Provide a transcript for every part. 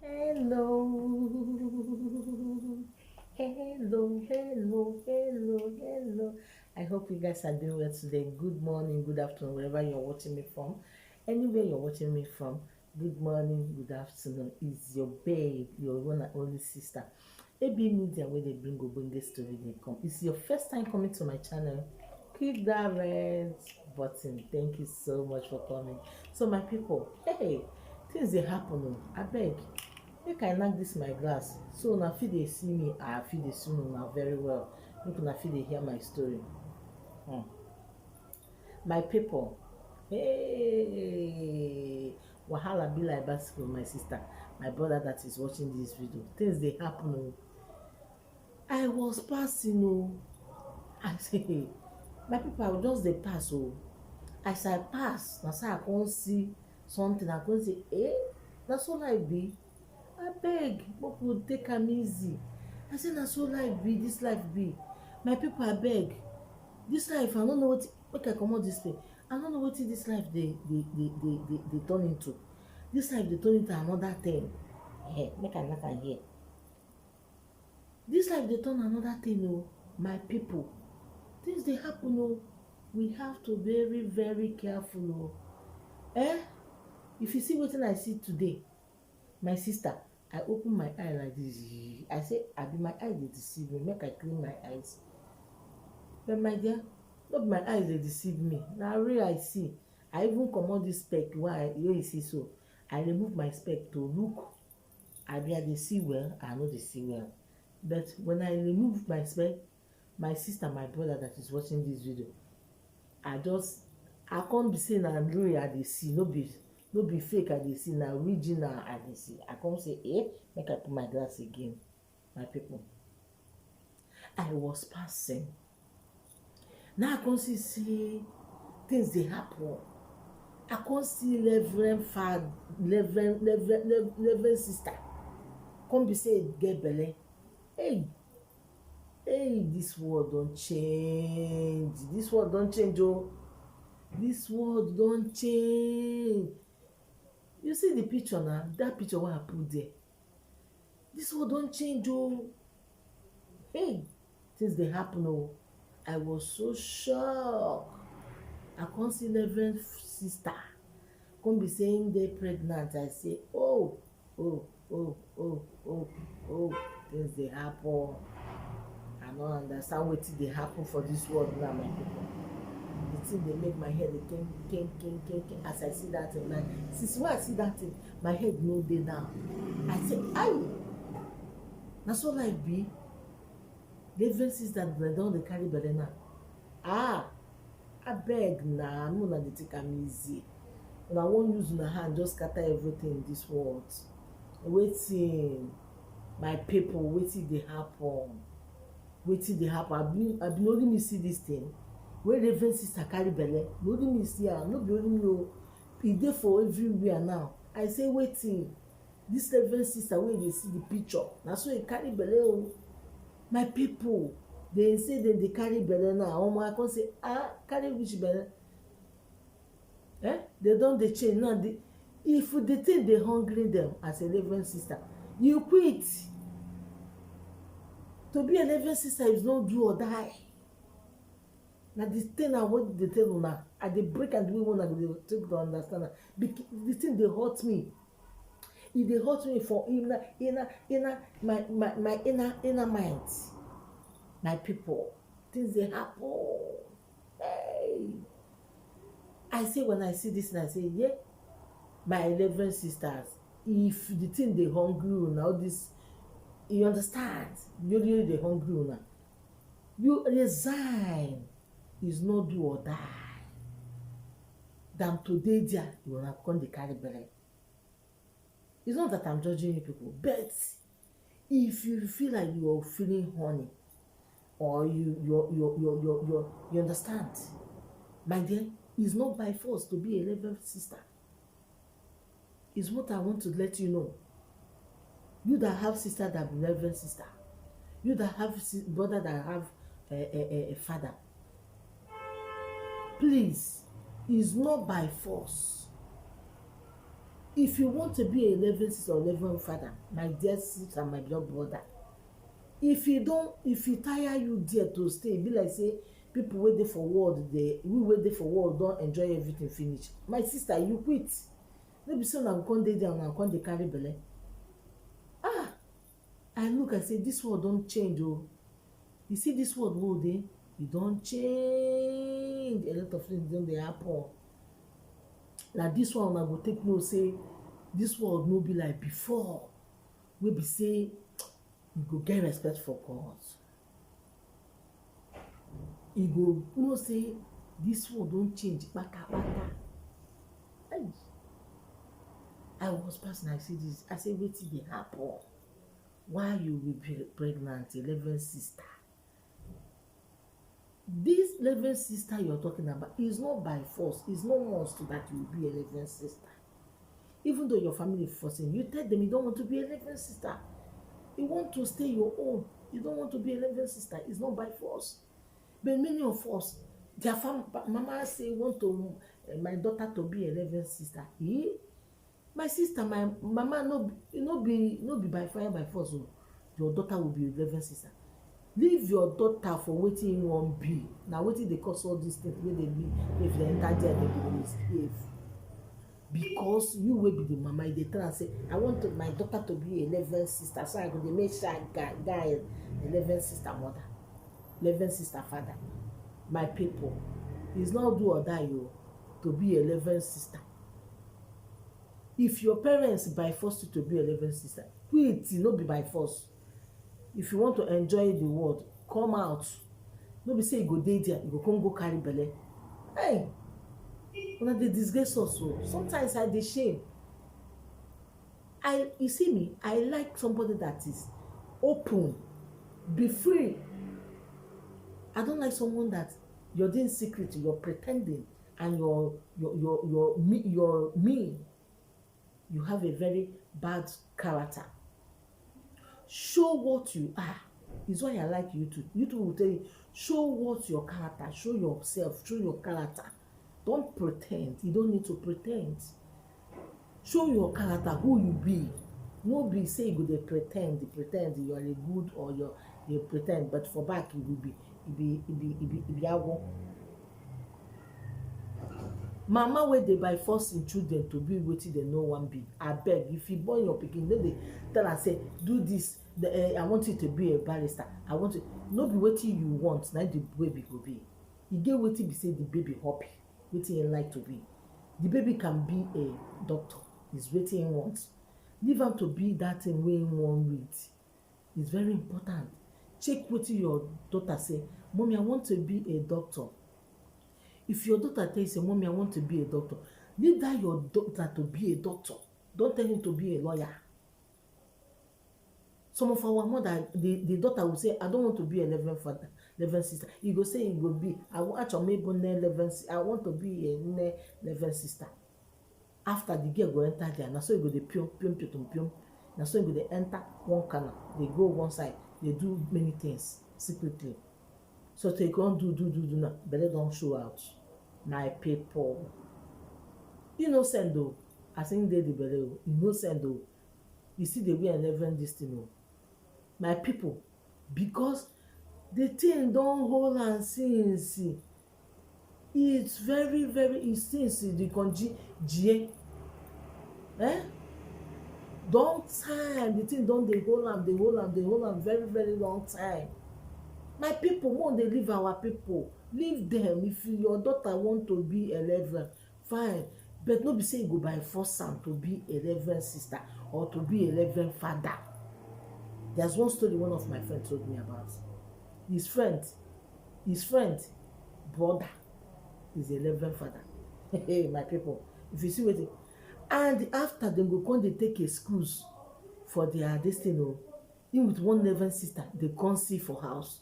Hello, hello. I hope you guys are doing well today. Good morning, good afternoon, wherever you're watching me from. Anywhere you're watching me from, good morning, good afternoon. It's your babe, your one and only sister. AB Media, where they bring Obonge story, they come. It's your first time coming to my channel. Click that red button. Thank you so much for coming. So, my people, hey, things they happen. I beg. Make I knack this my glass so una fit dey see me, I fit dey see una very well, make una fit dey hear my story. My people, hey, wahala be like bicycle. My sister, my brother that is watching this video, things dey happen o. I was passing o, I say my people, I just dey pass o. As I pass na so I come see something, I come say na so life be. Abeg, make we take am easy. I say na so life be, this life be. My people, abeg, this life, I no know wetin, make I comot this place. I no know wetin this life dey turn into. This life dey turn into another thing. Make I knack am here. This life dey turn another thing o, my people. Things dey happen o. We have to very very careful o. If you see wetin I see today, my sister, I open my eye like this. I say abi my eye dey deceive me, make I clean my eyes. But my dear, no be my eyes dey deceive me, na real I see. I even comot this spec wey you see so. I remove my spec to look abi I dey see well, I no dey see well. But when I remove my spec, my sister, my brother that is watching this video, I come be say na real I dey see, no be fake I dey see, na original I dey see. I come say make I put my glass again. My people, I was passing, now I come see say things dey happen. I come see reverend sister come be say get belle. This world don change. This world don change o. This world don change. You see the picture na, that picture wey I put there, this world don change o. Things dey happen o. I was so shocked. I come see reverend sister come be saying dey pregnant. I say things dey happen. I no understand wetin dey happen for this world now, my people. The thing dey make my head dey ken as I see that thing. Like since when I see that thing, my head no dey down. I say na so life be. Reverend sister don dey carry belle now. Abeg na, make una dey take am easy. Una wan use una hand just scatter everything in this world. Wetin, my people, wetin dey happen? Wetin dey happen? Abi only me see this thing wey reverend sister carry belle? Na only me see am? No be only me o. E dey for everywhere now. I say wetin? This reverend sister wey dey see the picture, na so e carry belle o. My people, they say dem dey carry belle now. I come say carry which belle? They don dey change now. If the thing dey hungry them as a reverend sister, you quit. To be a reverend sister is not do or die. Na the thing I want to tell una, I dey break and the way una go dey take to understand. The thing dey hurt me. E dey hurt me for my inner mind. My people, things dey happen. I say when I see this thing, I say my reverend sisters, if the thing dey hungry una, all this, you understand, you really dey hungry una, you resign. Is not do or die than to dey there you una come dey carry belle. It's not that I'm judging you people, but if you feel like you're feeling honey, or you understand, my dear, it's not by force to be a reverend sister. It's what I want to let you know. You that have sister that be reverend sister, you that have brother that have a father, please, it's not by force. If you want to be a 11 sister or 11 father, my dear sister and my beloved brother, if e tire you there to stay, be like say people wey dey for world we wey dey for world don enjoy everything finish. My sister, you quit. No be say una go come dey there, una come dey carry belle. I look, I say this world don change o. You see this world wey dey, e don change. A lot of things don dey happen. Na this one una go take know say this world no be like before, wey be say you go get respect for God. You go know say this world don change kpata. I was passing, I see this, I say wetin dey happen? Why you will be pregnant, 11 sister? This 11 sister you're talking about is not by force. It's not must that you will be 11 sister. Even though your family forcing you, tell them you don't want to be 11 sister. You want to stay your own. You don't want to be 11 sister. It's not by force. But many of us, their mama say want to my daughter to be 11 sister. My sister, my mama no be by fire by force. Your daughter will be 11 sister. Leave your daughter for wetin you wan be. Na wetin dey cause all these things wey dey be. If they enter there, they go misbehave. Because you wey be the mama, you dey tell am say, I want my daughter to be 11 sister, so I go dey make sure guy 11 sister mother, 11 sister father. My people, it's not do or die to be 11 sister. If your parents by force you to be 11 sister, quit. No be by force. If you want to enjoy the world, come out. No be say you go dey there, you go come go carry belle. Hey, una dey disgrace us o. Sometimes I dey shame. You see me, I like somebody that is open, be free. I don't like someone that you're doing secret, you're pretending, and you're mean. You have a very bad character. Show what you are. Is why I like you too. You too will tell you, show what your character, show yourself, show your character. Don't pretend. You don't need to pretend. Show your character, who you be. No be say you go dey pretend you are a good, or you pretend, but for back you will be awo. Mama wey dey by force in children to be wetin dem no wan be. Abeg, if you born your pikin, no dey tell am say do this. I want you to be a barrister. I want you. No be wetin you want na the baby go be. E get wetin be say the baby happy, wetin he like to be. The baby can be a doctor. Is wetin he wants. Leave am to be that thing wey he wan read. It's very important. Check wetin your daughter say. Mommy, I want to be a doctor. If your daughter tell you say, Mommy, I want to be a doctor, leave that your daughter to be a doctor. Don't tell him to be a lawyer. Some of our mother, the daughter will say, I don't want to be 11 father, 11 sister. He go say he go be, I want to be 11 sister. After the girl go enter there, na so he go dey pium. Na so he go dey enter one corner, they go one side, they do many things secretly. So they can't do now, but they don't show out. My people, innocent though. I think they the better innocent though. You see the way 11 this thing though. My people, because the thing don't hold and since it's very since the conji long time. The thing don't they hold am very long time. My people, won't they leave our people? Leave them. If your daughter want to be 11, fine. But no be say you go by force am to be 11 sister or to be 11 father. There's one story one of my friends told me about. His friend brother is 11 father. Hey, my people, if you see what it, and after them go come, they take excuse for their destiny. In with one 11 sister, they come see for house.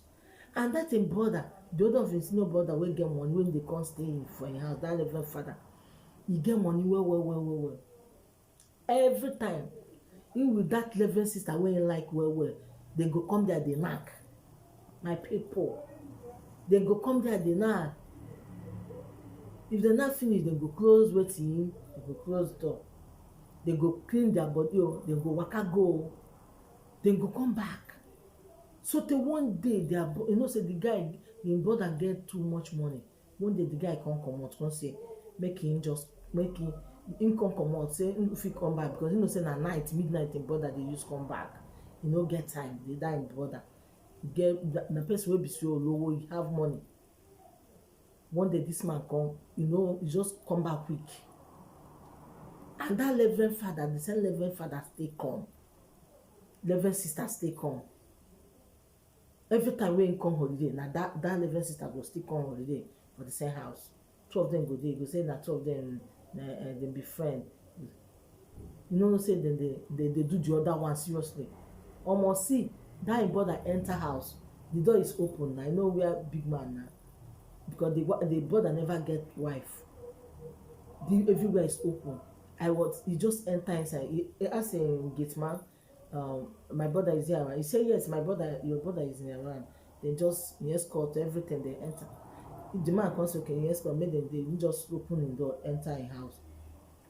And that in brother, the other of his no brother will get money when they come stay for his house. That 11 father, he get money well. Every time, in with that 11 sister when he like well, they go come there, they knock. My people, they go come there, they knock. If they not finish, they go close waiting, they go close door. They go clean their body o, they go waka go o, dem go come back. So till one day you know say the guy, him brother get too much money. One day the guy come comot come say make him just make him come comot say him fit come back because he know say na night midnight him brother dey use come back. He no get time, dey die him brother. He get na person wey be say olowo, he have money. One day this man come, you know, he just come back quick. And that reverend father, the same reverend father still come. Reverend sister still come. Every time wey him come holiday, na that reverend sister go still come holiday for the same house. Two of them go there, go say na two of them dem be friend. You know say dem dey do the other one seriously. Almost see that him brother enter house, the door is open. I know where big man na, because the brother never get wife. Everywhere is open. He just enter inside. He ask him gate man, my brother is here. He say yes, your brother is in around. They just escort everything, they enter. If the man comes, okay, escort, make them they just open the door, enter in house.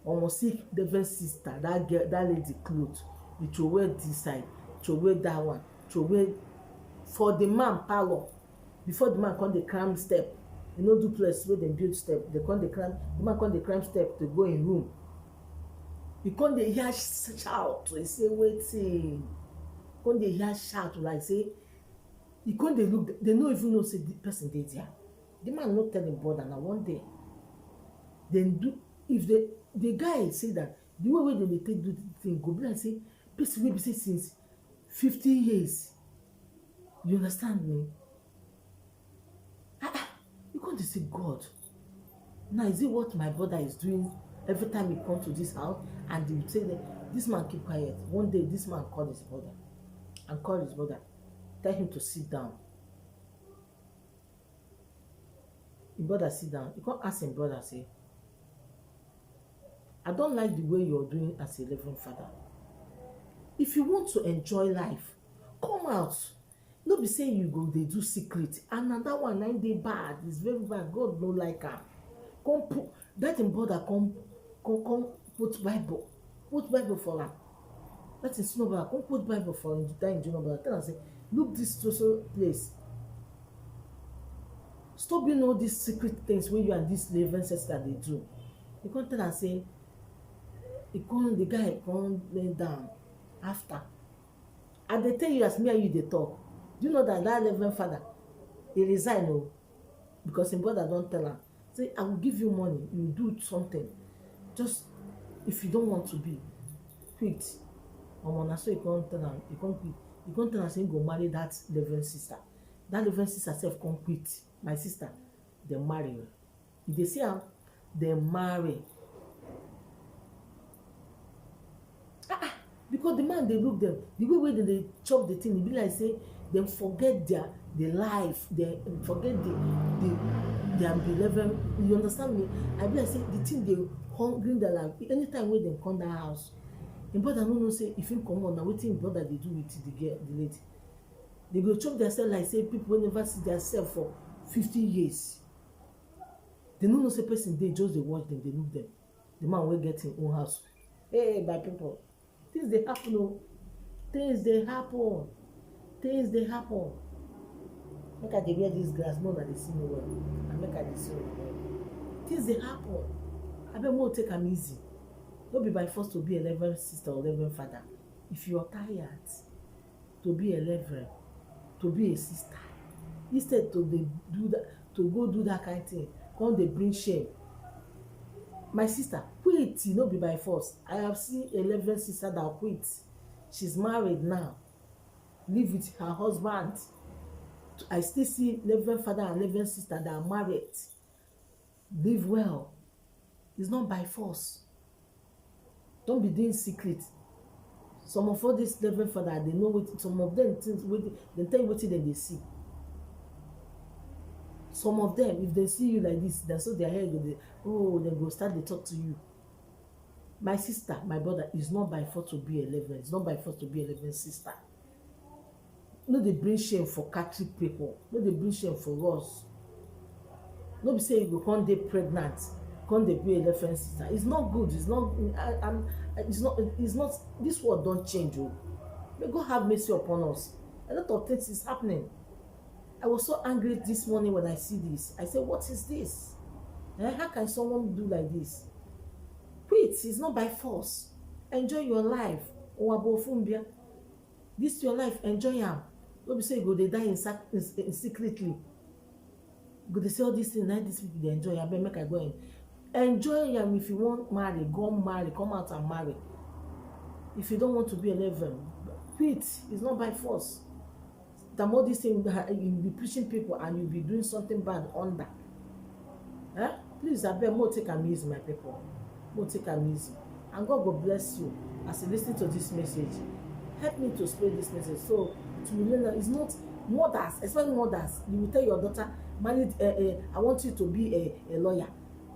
Almost see the different sister, that girl, that lady clothes, he throw away this side, throw away that one, throw away for the man parlor. Before the man come, they climb step. You know, duplex where they build step. They come, they climb. The man come, they climb step to go in room. He come, they hear shout. He say, waiting. Come, they hear shout like say. He come, they look. They no even know say the person dey there. The man not tell him brother. Now one day, then do if the guy say that the way they take do the thing go be like say person wey be say since 50 years. You understand me? You can't say God. Now is it what my brother is doing every time he come to this house? And they say that this man keep quiet. One day this man called his brother and called his brother, tell him to sit down. His brother sit down. He can't ask him brother say, I don't like the way you're doing as a reverend father. If you want to enjoy life, come out. No be say you go dey do secret. Another one 9 day bad, is very bad. God no like am. Come put that him brother come put Bible for am. That is no brother come put Bible for him. That him junior brother tell am say, look this social place. Stop doing all these secret things wey you and this reverend sister dey do. He come tell am say, the guy come lay down after. I dey tell you as me and you dey talk. Do you know that reverend father, he resign o, because him brother don tell am say, I will give you money, you do something, just if you don't want to be, quit. Na so he come tell am, he come tell am say he go marry that reverend sister. That reverend sister sef come quit. My sister, dem marry. You dey see am, dem marry. Because the man dey look them, the way wey they chop the thing, e be like say dem forget their life, they forget their beloved. You understand me? I be like say the thing dey hungry their life. Anytime wey dem come that house, him brother no know say if him comot na wetin him brother dey do with the girl, the lady. They go chop themselves like say people wey never see themselves for 50 years. They no know say person dey just dey watch them, dey look them. The man wey get him own house. Hey, my people, things dey happen o. Things dey happen. Things dey happen. Make I dey wear this glass, no na dey see me well. And make I dey see me well. Things dey happen. Abeg mo take am easy. No be by force to be a reverend sister or reverend father. If you are tired to be a reverend, to be a sister, instead to dey do that, to go do that kind of thing, come dey bring shame. My sister, quit, no be by force. I have seen a reverend sister that quit. She's married now, live with her husband. I still see reverend father and reverend sister that are married, live well. It's not by force. Don't be doing secret. Some of all these reverend father, they know what some of them things. They tell you what they see. Some of them, if they see you like this, then so their hair go, they go start to talk to you. My sister, my brother, is not by force to be a reverend. It's not by force to be a reverend sister. No, they bring shame for Catholic people. No, they bring shame for us. No, be say you go come dey pregnant, come dey play elephant sister. It's not good. It's not. It's not. This world don change. Oh, may God have mercy upon us. A lot of things is happening. I was so angry this morning when I see this. I said, what is this? How can someone do like this? Quit. It's not by force. Enjoy your life. This your life. Enjoy am. No be say you go dey die in secretly. You go dey say all these things. Now these people dey enjoy. Abeg make I go in. Enjoy am. If you want marry, go marry. Come out and marry. If you don't want to be a level, quit. It's not by force. The more this thing you be preaching people and you be doing something bad under. Please, abeg, more take am easy, my people. More take am easy. And God will bless you as you listen to this message. Help me to spread this message. So to learn, it's not mothers, especially mothers. You will tell your daughter, I want you to be a lawyer.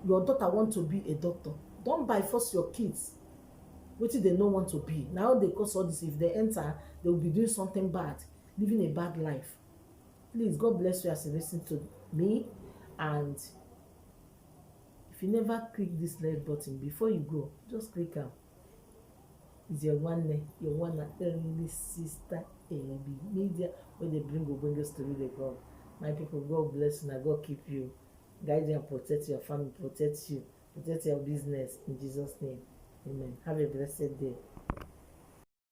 Your daughter want to be a doctor. Don't by force your kids. Wetin they no want to be. Now they cause all this. If they enter, they will be doing something bad, living a bad life. Please, God bless you as you listen to me. And if you never click this red button before you go, just click am. It's your one and only sister AMB Media, where they bring ogbonge story dey come. My people, God bless you and God keep you, guide you and protect your family, protect you, protect your business in Jesus' name. Amen. Have a blessed day.